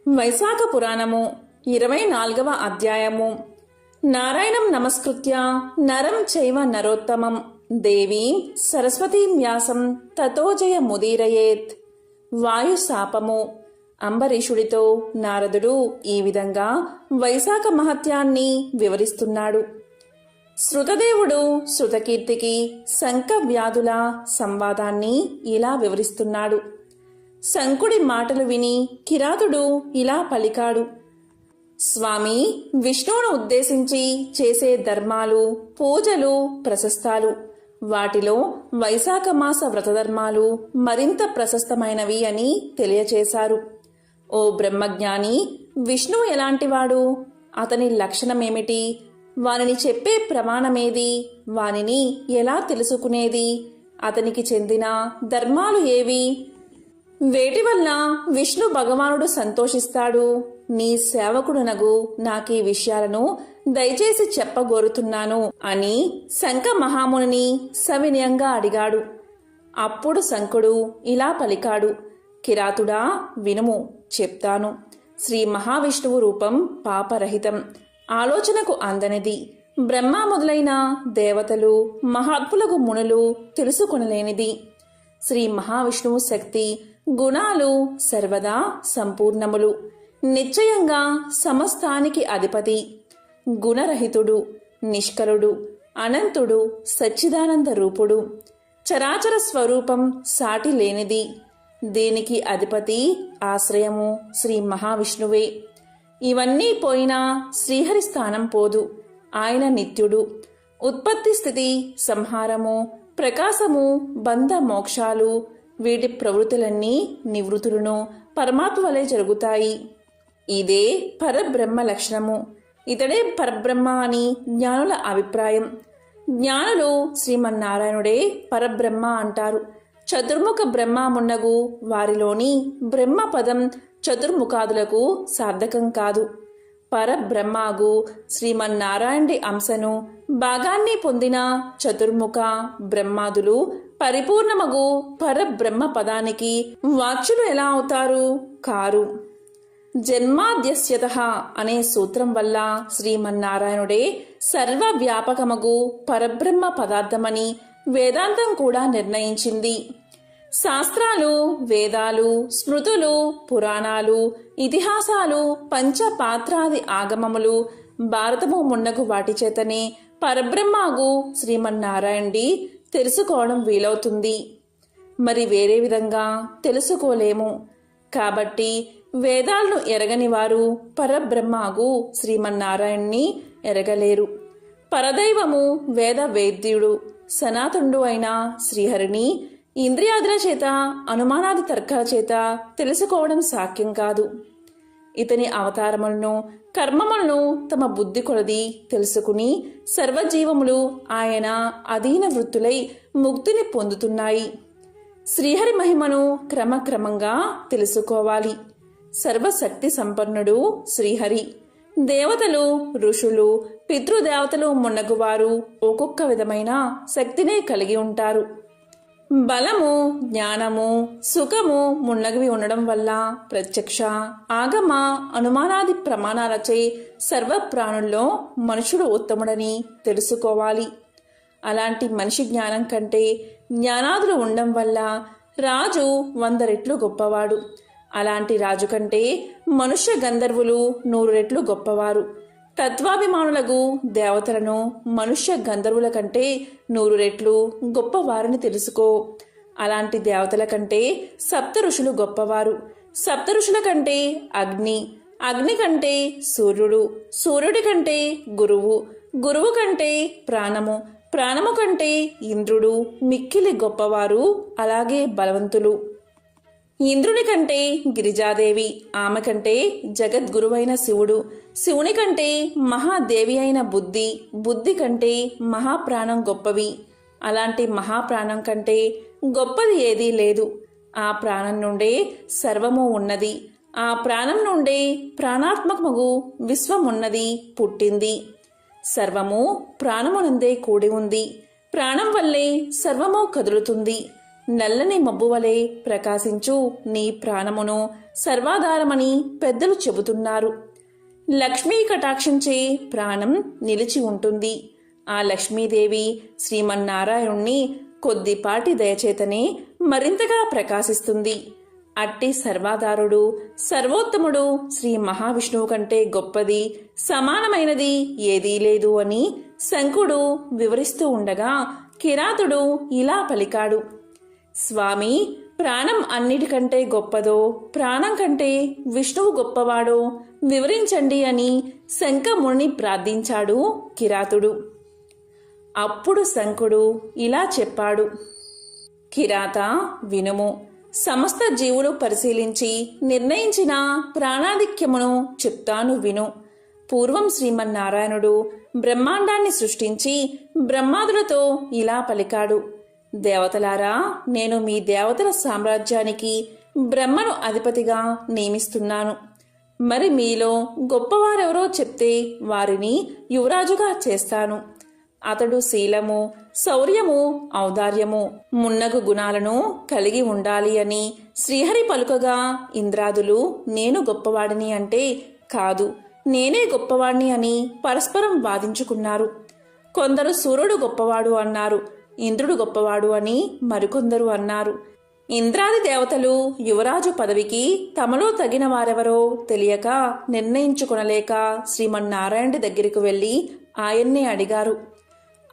వైశాఖ పురాణము 24వ అధ్యాయము. నారాయణం నమస్కృత్య నరం చైవ నరోత్తమం దేవీం సరస్వతీం వ్యాసం తతో జయ ముదీరయేత్. వాయు శాపము. అంబరీషుడితో నారదుడు ఈ విధంగా వైశాఖ మహత్యాన్ని వివరిస్తున్నాడు. శృతదేవుడు శృతకీర్తికి శంఖ వ్యాధుల సంవాదాన్ని ఇలా వివరిస్తున్నాడు. శంకుడి మాటలు విని కిరాతుడు ఇలా పలికాడు. స్వామి, విష్ణువును ఉద్దేశించి చేసే ధర్మాలు, పూజలు ప్రశస్తాలు. వాటిలో వైశాఖ మాస వ్రతధర్మాలు మరింత ప్రశస్తమైనవి అని తెలియచేశారు. ఓ బ్రహ్మజ్ఞాని, విష్ణువు ఎలాంటివాడు? అతని లక్షణమేమిటి? వానిని చెప్పే ప్రమాణమేది? వానిని ఎలా తెలుసుకునేది? అతనికి చెందిన ధర్మాలు ఏవి? వేటి వల్ల విష్ణు భగవానుడు సంతోషిస్తాడు? నీ సేవకుడునగు నాకీ విషయాలను దయచేసి చెప్పగోరుతున్నాను అని శంఖ మహామునిని సవినయంగా అడిగాడు. అప్పుడు శంఖుడు ఇలా పలికాడు. కిరాతుడా, వినుము, చెప్తాను. శ్రీ మహావిష్ణువు రూపం పాపరహితం, ఆలోచనకు అందనిది. బ్రహ్మ మొదలైన దేవతలు, మహాత్ములకు మునులు తెలుసుకొనలేనిది. శ్రీ మహావిష్ణువు శక్తి గుణాలు సర్వదా సంపూర్ణములు. నిశ్చయంగా సమస్తానికి అధిపతి. గుణరహితుడు, నిష్కలుడు, అనంతుడు, సచ్చిదానంద రూపుడు. చరాచర స్వరూపం సాటి లేనిది. దీనికి అధిపతి, ఆశ్రయము శ్రీ మహావిష్ణువే. ఇవన్నీ పోయినా శ్రీహరి స్థానం పోదు. ఆయన నిత్యుడు. ఉత్పత్తి, స్థితి, సంహారము, ప్రకాశము, బంధ మోక్షాలు, వీటి ప్రవృత్తులన్నీ నివృత్తులను పరమాత్మ వలె జరుగుతాయి. ఇదే పరబ్రహ్మ లక్షణము. ఇతడే పరబ్రహ్మ అని జ్ఞానుల అభిప్రాయం. జ్ఞానులు శ్రీమన్నారాయణుడే పరబ్రహ్మ అంటారు. చతుర్ముఖ బ్రహ్మ మున్నగు వారిలోని బ్రహ్మ పదం చతుర్ముఖాదులకు సార్థకం కాదు. పరబ్రహ్మగు శ్రీమన్నారాయణుడి అంశను భాగాన్ని పొందిన చతుర్ముఖ బ్రహ్మాదులు పరిపూర్ణమగు పరబ్రహ్మ పదానికి వాచ్యులు ఎలా అవుతారు? కారు. జన్మాద్యస్యతః అనే సూత్రం వల్ల శ్రీమన్నారాయణుడే సర్వవ్యాపకమగు పరబ్రహ్మ పదార్థమని వేదాంతం కూడా నిర్ణయించింది. శాస్త్రాలు, వేదాలు, స్మృతులు, పురాణాలు, ఇతిహాసాలు, పంచపాత్రాది ఆగమములు, భారతము మున్నగు వాటి చేతనే పరబ్రహ్మగు శ్రీమన్నారాయణుడి తెలుసుకోవడం వీలవుతుంది. మరి వేరే విధంగా తెలుసుకోలేము. కాబట్టి వేదాలను ఎరగని వారు పరబ్రహ్మగు శ్రీమన్నారాయణ్ణి ఎరగలేరు. పరదైవము వేద వేద్యుడు సనాతనుడు అయిన శ్రీహరిని ఇంద్రియాదుల చేత, అనుమానాది తర్కాల చేత తెలుసుకోవడం సాధ్యం కాదు. ఇతని అవతారములను, కర్మములను తమ బుద్ధి కొలది తెలుసుకుని సర్వజీవములు ఆయన అధీన వృత్తులై ముక్తిని పొందుతున్నాయి. శ్రీహరి మహిమను క్రమక్రమంగా తెలుసుకోవాలి. సర్వశక్తి సంపన్నుడు శ్రీహరి. దేవతలు, ఋషులు, పితృదేవతలు మున్నగువారు ఒక్కొక్క విధమైన శక్తినే కలిగి ఉంటారు. బలము, జ్ఞానము, సుఖము మున్నగివి ఉండడం వల్ల ప్రత్యక్ష, ఆగమ, అనుమానాది ప్రమాణాలచే సర్వ ప్రాణుల్లో మనుషుడు ఉత్తముడని తెలుసుకోవాలి. అలాంటి మనిషి జ్ఞానం కంటే జ్ఞానాదులు ఉండడం వల్ల రాజు 100 రెట్లు గొప్పవాడు. అలాంటి రాజు కంటే మనుష్య గంధర్వులు 100 రెట్లు గొప్పవారు. తత్వాభిమానులకు దేవతలను మనుష్య గంధర్వుల కంటే 100 రెట్లు గొప్పవారని తెలుసుకో. అలాంటి దేవతల కంటే సప్త ఋషులు గొప్పవారు. సప్త ఋషుల కంటే అగ్ని, అగ్ని కంటే సూర్యుడు, సూర్యుడి కంటే గురువు, గురువు కంటే ప్రాణము, ప్రాణము కంటే ఇంద్రుడు మిక్కిలి గొప్పవారు. అలాగే బలవంతులు. ఇంద్రుని కంటే గిరిజాదేవి, ఆమె కంటే జగద్గురువైన శివుడు, శివుని కంటే మహాదేవి అయిన బుద్ధి, బుద్ధి కంటే మహాప్రాణం గొప్పవి. అలాంటి మహాప్రాణం కంటే గొప్పది ఏదీ లేదు. ఆ ప్రాణం నుండే సర్వము ఉన్నది. ఆ ప్రాణం నుండే ప్రాణాత్మకమగు విశ్వమున్నది, పుట్టింది. సర్వము ప్రాణమునందే కూడి ఉంది. ప్రాణం వల్లే సర్వము కదులుతుంది. నల్లని మబ్బువలే ప్రకాశించు నీ ప్రాణమును సర్వాధారమని పెద్దలు చెబుతున్నారు. లక్ష్మీ కటాక్షంచే ప్రాణం నిలిచి ఉంటుంది. ఆ లక్ష్మీదేవి శ్రీమన్నారాయణుణ్ణి కొద్దిపాటి దయచేతనే మరింతగా ప్రకాశిస్తుంది. అట్టి సర్వాధారుడు సర్వోత్తముడు శ్రీ మహావిష్ణువు కంటే గొప్పది సమానమైనది ఏదీ లేదు అని శంఖుడు వివరిస్తూ ఉండగా కిరాతుడు ఇలా పలికాడు. స్వామి, ప్రాణం అన్నిటికంటే గొప్పదో, ప్రాణం కంటే విష్ణువు గొప్పవాడో వివరించండి అని శంఖముని ప్రార్థించాడు కిరాతుడు. అప్పుడు శంఖుడు ఇలా చెప్పాడు. కిరాత, వినుము. సమస్త జీవులు పరిశీలించి నిర్ణయించిన ప్రాణాధిక్యమును చెప్తాను విను. పూర్వం శ్రీమన్నారాయణుడు బ్రహ్మాండాన్ని సృష్టించి బ్రహ్మాదులతో ఇలా పలికాడు. దేవతలారా, నేను మీ దేవతల సామ్రాజ్యానికి బ్రహ్మను అధిపతిగా నియమిస్తున్నాను. మరి మీలో గొప్పవారెవరో చెప్తే వారిని యువరాజుగా చేస్తాను. అతడు శీలము, శౌర్యము, ఔదార్యము మున్నగు గుణాలను కలిగి ఉండాలి అని శ్రీహరి పలుకగా ఇంద్రాదులు నేను గొప్పవాడిని అంటే కాదు, నేనే గొప్పవాడిని అని పరస్పరం వాదించుకున్నారు. కొందరు సూర్యుడు గొప్పవాడు అన్నారు, ఇంద్రుడు గొప్పవాడు అని మరికొందరు అన్నారు. ఇంద్రాది దేవతలు యువరాజు పదవికి తమలో తగిన వారెవరో తెలియక నిర్ణయించుకొనలేక శ్రీమన్నారాయణుడి దగ్గరికి వెళ్లి ఆయన్నే అడిగారు.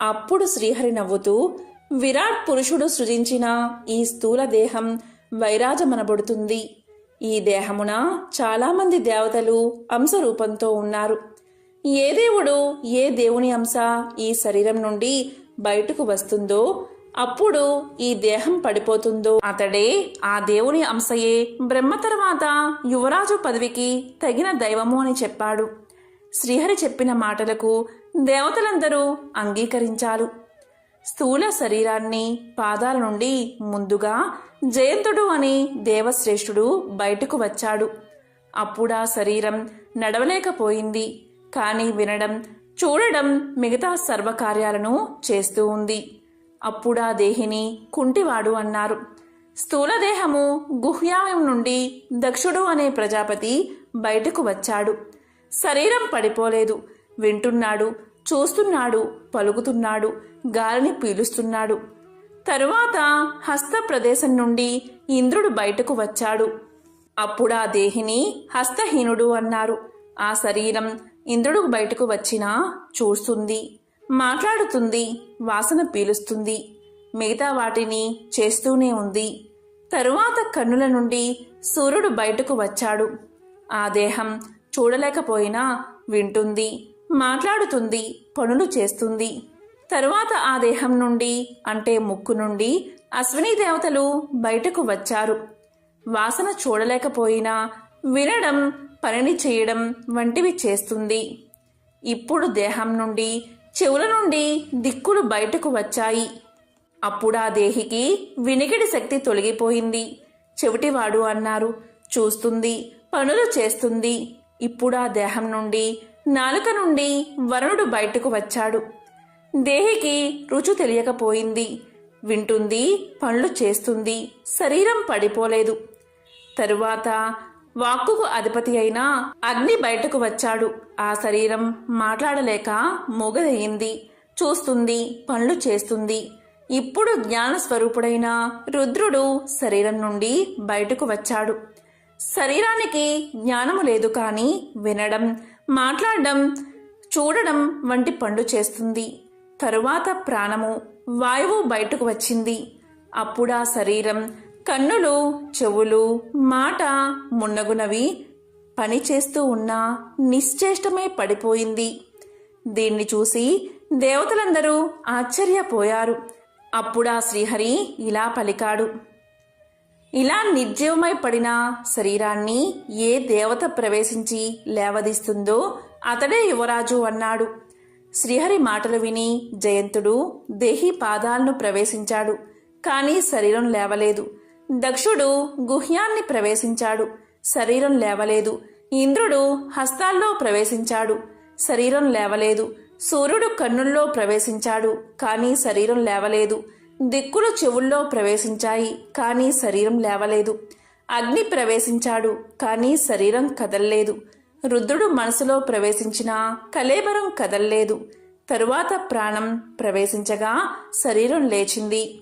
అప్పుడు శ్రీహరి నవ్వుతూ, విరాట్ పురుషుడు సృజించిన ఈ స్థూల దేహం వైరాజమనబడుతుంది. ఈ దేహమున చాలామంది దేవతలు అంశరూపంతో ఉన్నారు. ఏ దేవుడు ఏ దేవుని అంశ ఈ శరీరం నుండి బయటకు వస్తుందో అప్పుడు ఈ దేహం పడిపోతుందో అతడే ఆ దేవుని అంశయే బ్రహ్మ తర్వాత యువరాజు పదవికి తగిన దైవము అని చెప్పాడు. శ్రీహరి చెప్పిన మాటలకు దేవతలందరూ అంగీకరించారు. స్థూల శరీరాన్ని పాదాల నుండి ముందుగా జయంతుడు అనే దేవశ్రేష్ఠుడు బయటకు వచ్చాడు. అప్పుడా శరీరం నడవలేకపోయింది. కానీ వినడం, చూడడం, మిగతా సర్వకార్యాలను చేస్తూ ఉంది. అప్పుడా దేహిని కుంటివాడు అన్నారు. స్థూలదేహము గుహ్యాయం నుండి దక్షుడు అనే ప్రజాపతి బయటకు వచ్చాడు. శరీరం పడిపోలేదు. వింటున్నాడు, చూస్తున్నాడు, పలుకుతున్నాడు, గాలిని పీలుస్తున్నాడు. తరువాత హస్త ప్రదేశం నుండి ఇంద్రుడు బయటకు వచ్చాడు. అప్పుడా దేహిని హస్తహీనుడు అన్నారు. ఆ శరీరం ఇంద్రుడు బయటకు వచ్చినా చూస్తుంది, మాట్లాడుతుంది, వాసన పీలుస్తుంది, మిగతా వాటిని చేస్తూనే ఉంది. తరువాత కన్నుల నుండి సూర్యుడు బయటకు వచ్చాడు. ఆ దేహం చూడలేకపోయినా వింటుంది, మాట్లాడుతుంది, పనులు చేస్తుంది. తరువాత ఆ దేహం నుండి అంటే ముక్కు నుండి అశ్విని దేవతలు బయటకు వచ్చారు. వాసన చూడలేకపోయినా వినడం, పనిని చేయడం వంటివి చేస్తుంది. ఇప్పుడు దేహం నుండి చెవుల నుండి దిక్కులు బయటకు వచ్చాయి. అప్పుడా దేహికి వినికిడి శక్తి తొలగిపోయింది. చెవిటివాడు అన్నారు. చూస్తుంది, పనులు చేస్తుంది. ఇప్పుడా దేహం నుండి నాలుక నుండి వరుణుడు బయటకు వచ్చాడు. దేహికి రుచి తెలియకపోయింది. వింటుంది, పనులు చేస్తుంది, శరీరం పడిపోలేదు. తరువాత వాక్కుకు అధిపతి అయిన అగ్ని బయటకు వచ్చాడు. ఆ శరీరం మాట్లాడలేక మూగదయ్యింది. చూస్తుంది, పనులు చేస్తుంది. ఇప్పుడు జ్ఞాన స్వరూపుడైన రుద్రుడు శరీరం నుండి బయటకు వచ్చాడు. శరీరానికి జ్ఞానము లేదు, కానీ వినడం, మాట్లాడడం, చూడడం వంటి పనులు చేస్తుంది. తరువాత ప్రాణము, వాయువు బయటకు వచ్చింది. అప్పుడా శరీరం, కన్నులు, చెవులు, మాట మున్నగునవి పనిచేస్తూ ఉన్నా నిశ్చేష్టమై పడిపోయింది. దీన్ని చూసి దేవతలందరూ ఆశ్చర్యపోయారు. అప్పుడా శ్రీహరి ఇలా పలికాడు. ఇలా నిర్జీవమై పడిన శరీరాన్ని ఏ దేవత ప్రవేశించి లేవదీస్తుందో అతడే యువరాజు అన్నాడు. శ్రీహరి మాటలు విని జయంతుడు దేహి పాదాలను ప్రవేశించాడు. కానీ శరీరం లేవలేదు. దక్షుడు గుహ్యాన్ని ప్రవేశించాడు. శరీరం లేవలేదు. ఇంద్రుడు హస్తాల్లో ప్రవేశించాడు. శరీరం లేవలేదు. సూర్యుడు కన్నుల్లో ప్రవేశించాడు. కానీ శరీరం లేవలేదు. దిక్కులు చెవుల్లో ప్రవేశించాయి, కానీ శరీరం లేవలేదు. అగ్ని ప్రవేశించాడు, కానీ శరీరం కదల్లేదు. రుద్రుడు మనసులో ప్రవేశించిన కళేబరం కదల్లేదు. తరువాత ప్రాణం ప్రవేశించగా శరీరం లేచింది.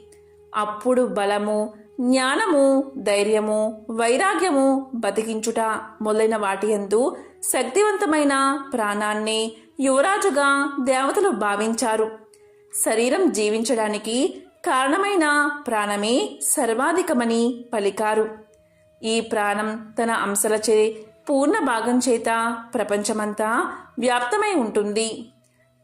అప్పుడు బలము, జ్ఞానము, ధైర్యము, వైరాగ్యము, బతికించుట మొదలైన వాటియందు శక్తివంతమైన ప్రాణాన్ని యువరాజుగా దేవతలు భావించారు. శరీరం జీవించడానికి కారణమైన ప్రాణమే సర్వాధికమని పలికారు. ఈ ప్రాణం తన అంశలచే పూర్ణ భాగం చేత ప్రపంచమంతా వ్యాప్తమై ఉంటుంది.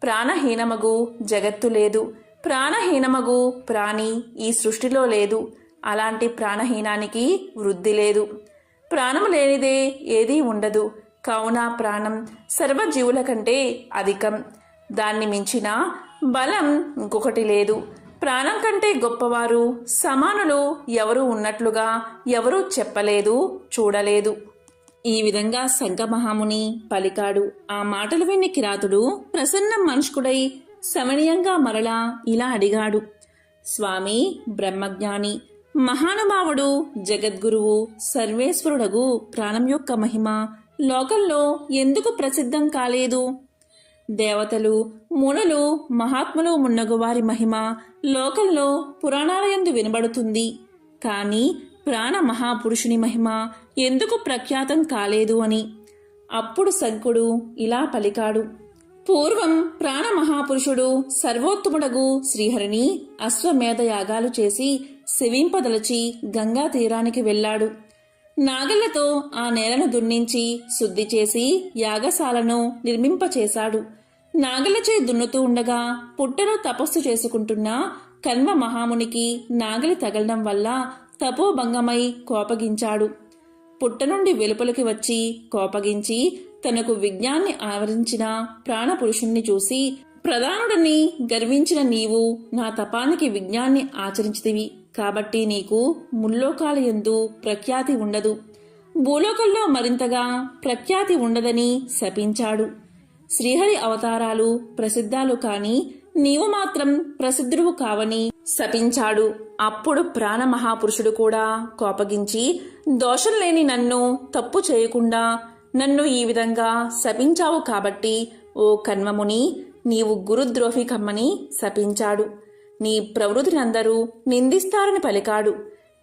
ప్రాణహీనమగు జగత్తు లేదు. ప్రాణహీనమగు ప్రాణి ఈ సృష్టిలో లేదు. అలాంటి ప్రాణహీనానికి వృద్ధి లేదు. ప్రాణము లేనిదే ఏదీ ఉండదు. కావున ప్రాణం సర్వజీవుల కంటే అధికం. దాన్ని మించిన బలం ఇంకొకటి లేదు. ప్రాణం కంటే గొప్పవారు, సమానులు ఎవరూ ఉన్నట్లుగా ఎవరూ చెప్పలేదు, చూడలేదు. ఈ విధంగా శంఖమహాముని పలికాడు. ఆ మాటలు విని కిరాతుడు ప్రసన్నం మనుష్కుడై సమనీయంగా మరలా ఇలా అడిగాడు. స్వామి, బ్రహ్మజ్ఞాని, మహానుభావుడు, జగద్గురువు, సర్వేశ్వరుడగు ప్రాణం యొక్క మహిమ లోకంలో ఎందుకు ప్రసిద్ధం కాలేదు? దేవతలు, మునులు, మహాత్ములు మున్నగు వారి మహిమ లోకంలో పురాణాలయందు వినబడుతుంది. కాని ప్రాణ మహాపురుషుని మహిమ ఎందుకు ప్రఖ్యాతం కాలేదు అని. అప్పుడు శంకుడు ఇలా పలికాడు. పూర్వం ప్రాణ మహాపురుషుడు సర్వోత్తముడగు శ్రీహరిని అశ్వమేధ యాగాలు చేసి శివింపదలచి గంగా తీరానికి వెళ్ళాడు. నాగళ్లతో ఆ నేలను దున్నించి శుద్ధి చేసి యాగశాలను నిర్మింపచేశాడు. నాగలచే దున్నుతూ ఉండగా పుట్టను తపస్సు చేసుకుంటున్న కన్వ మహామునికి నాగలి తగలడం వల్ల తపోభంగమై కోపగించాడు. పుట్ట నుండి వెలుపలికి వచ్చి కోపగించి తనకు విజ్ఞాన్ని ఆవరించిన ప్రాణపురుషుణ్ణి చూసి, ప్రధానుడిని గర్వించిన నీవు నా తపానికి విజ్ఞాన్ని ఆచరించితివి, కాబట్టి నీకు ముల్లోకాలయందు ప్రఖ్యాతి ఉండదు, భూలోకంలో మరింతగా ప్రఖ్యాతి ఉండదని శపించాడు. శ్రీహరి అవతారాలు ప్రసిద్ధాలు కాని నీవు మాత్రం ప్రసిద్ధుడు కావని శపించాడు. అప్పుడు ప్రాణ మహాపురుషుడు కూడా కోపగించి, దోషం లేని నన్ను తప్పు చేయకుండా నన్ను ఈ విధంగా శపించావు కాబట్టి ఓ కన్వముని, నీవు గురుద్రోహి కమ్మని శపించాడు. నీ ప్రవృత్తినందరూ నిందిస్తారని పలికాడు.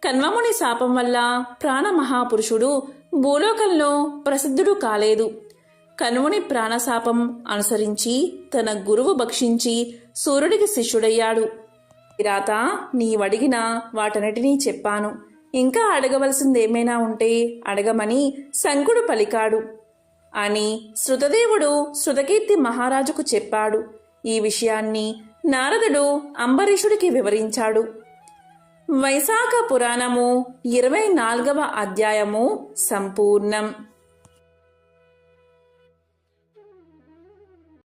కన్వముని శాపం వల్ల ప్రాణ మహాపురుషుడు భూలోకంలో ప్రసిద్ధుడు కాలేదు. కన్వుని ప్రాణశాపం అనుసరించి తన గురువు భక్షించి సూర్యుడికి శిష్యుడయ్యాడు. కిరాత, నీవడిగిన వాటన్నిటినీ చెప్పాను. ఇంకా అడగవలసిందేమైనా ఉంటే అడగమని శంకుడు పలికాడు అని శృతదేవుడు శృతకీర్తి మహారాజుకు చెప్పాడు. ఈ విషయాన్ని నారదుడు అంబరీషుడికి వివరించాడు. వైశాఖ పురాణము 24వ అధ్యాయము సంపూర్ణం.